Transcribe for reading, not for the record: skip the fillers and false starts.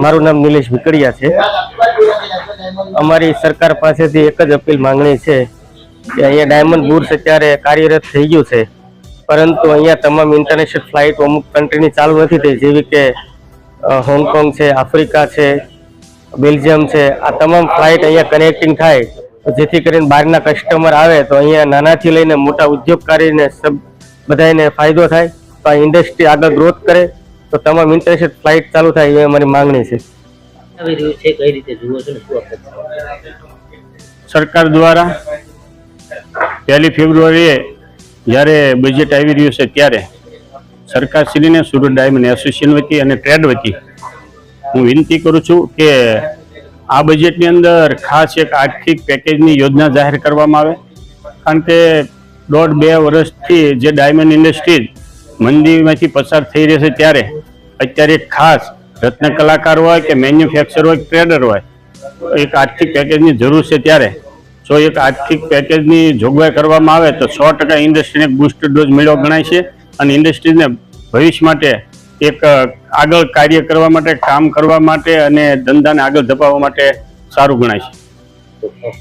મારું નામ નિલેશ વિકડિયા છે। અમારી સરકાર પાસેથી એક જ અપીલ માંગણી છે કે અહીંયા ડાયમંડ બુર્સ અત્યારે કાર્યરત થઈ ગયું છે, પરંતુ અહીંયા તમામ ઇન્ટરનેશનલ ફ્લાઇટ અમુક કન્ટ્રીની ચાલુ નથી થઈ, જેવી કે હોંગકોંગ છે, આફ્રિકા છે, બેલ્જિયમ છે। આ તમામ ફ્લાઇટ અહીંયા કનેક્ટિંગ થાય તો જેથી કરીને બહારના કસ્ટમર આવે તો અહીંયા નાનાથી લઈને મોટા ઉદ્યોગકારીને બધાને ફાયદો થાય, તો આ ઇન્ડસ્ટ્રી આગળ ગ્રોથ કરે તો તમામ ઇન્ટરનેશનલ ફ્લાઇટ ચાલુ થાય એ અમારી માંગણી છે। સરકાર દ્વારા 1 ફેબ્રુઆરીએ જ્યારે બજેટ આવી રહ્યું છે ત્યારે સરકારશ્રીને સુરત ડાયમંડ એસોસિએશન વતી અને ટ્રેડ વતી હું વિનંતી કરું છું કે આ બજેટની અંદર ખાસ એક આર્થિક પેકેજની યોજના જાહેર કરવામાં આવે, કારણ કે 1.5-2 વર્ષથી જે ડાયમંડ ઇન્ડસ્ટ્રી મંદીમાંથી પસાર થઈ રહી છે ત્યારે અત્યારે ખાસ રત્ન કલાકાર હોય કે મેન્યુફેક્ચર હોય કે ટ્રેડર હોય, એક આર્થિક પેકેજની જરૂર છે। ત્યારે જો એક આર્થિક પેકેજની જોગવાઈ કરવામાં આવે તો 100% ઇન્ડસ્ટ્રીને બૂસ્ટર ડોઝ મળ્યો ગણાય છે અને ઇન્ડસ્ટ્રીને ભવિષ્ય માટે એક આગળ કાર્ય કરવા માટે, કામ કરવા માટે અને ધંધાને આગળ ધપાવવા માટે સારું ગણાય છે।